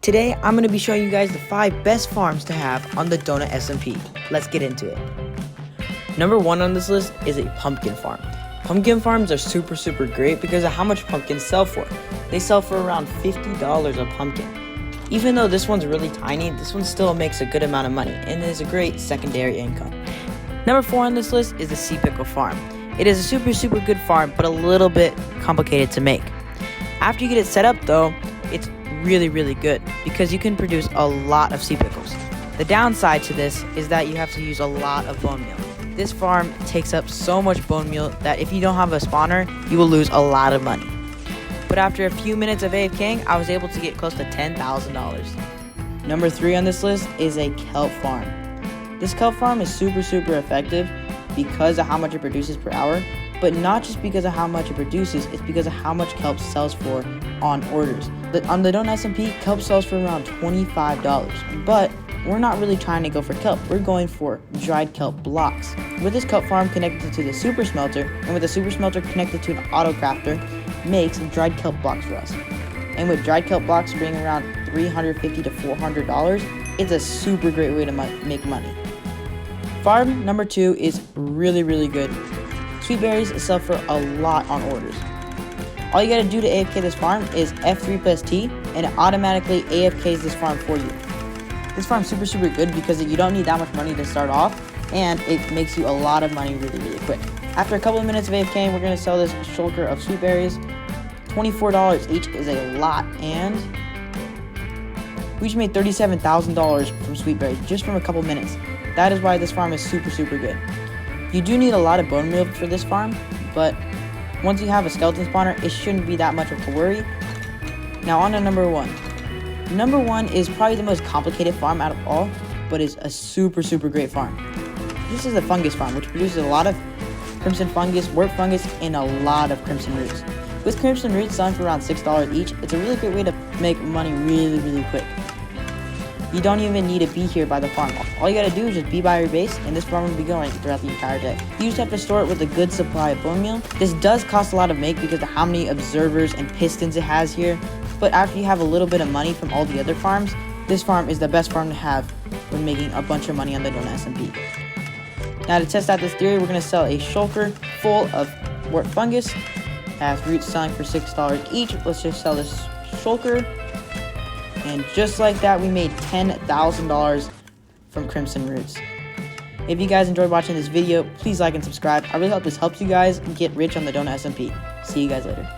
Today, I'm going to be showing you guys the 5 best farms to have on the Donut SMP. Let's get into it. Number 1 on this list is a pumpkin farm. Pumpkin farms are super great because of how much pumpkins sell for. They sell for around $50 a pumpkin. Even though this one's really tiny, this one still makes a good amount of money and is a great secondary income. Number 4 on this list is the sea pickle farm. It is a super good farm, but a little bit complicated to make. After you get it set up though, it's really good because you can produce a lot of sea pickles. The downside to this is that you have to use a lot of bone meal. This farm takes up so much bone meal that if you don't have a spawner, you will lose a lot of money. But after a few minutes of AFKing, I was able to get close to $10,000. Number 3 on this list is a kelp farm. This kelp farm is super effective because of how much it produces per hour, but not just because of how much it produces, it's because of how much kelp sells for on orders. On the Donut SMP, kelp sells for around $25, but we're not really trying to go for kelp, we're going for dried kelp blocks. With this kelp farm connected to the super smelter, and with the super smelter connected to an auto crafter, makes dried kelp blocks for us. And with dried kelp blocks being around $350 to $400, it's a super great way to make money. Farm number 2 is really good. Sweet berries sell for a lot on orders. All you gotta do to AFK this farm is F3+T, and it automatically AFKs this farm for you. This farm's super good because you don't need that much money to start off, and it makes you a lot of money really quick. After a couple of minutes of AFKing, we're gonna sell this shulker of sweet berries. $24 each is a lot, and we just made $37,000 from sweet berries just from a couple minutes. That is why this farm is super good. You do need a lot of bone meal for this farm, but once you have a skeleton spawner, it shouldn't be that much of a worry. Now on to number 1. Number 1 is probably the most complicated farm out of all, but is a super great farm. This is a fungus farm, which produces a lot of crimson fungus, warp fungus, and a lot of crimson roots. With crimson roots selling for around $6 each, it's a really great way to make money really quick. You don't even need to be here by the farm. All you gotta do is just be by your base, and this farm will be going throughout the entire day. You just have to store it with a good supply of bone meal. This does cost a lot to make because of how many observers and pistons it has here, but after you have a little bit of money from all the other farms, this farm is the best farm to have when making a bunch of money on the Donut SMP. Now to test out this theory, we're gonna sell a shulker full of warp fungus. Has roots selling for $6 each. Let's just sell this shulker. And just like that, we made $10,000 from crimson roots. If you guys enjoyed watching this video, please like and subscribe. I really hope this helps you guys get rich on the Donut SMP. See you guys later.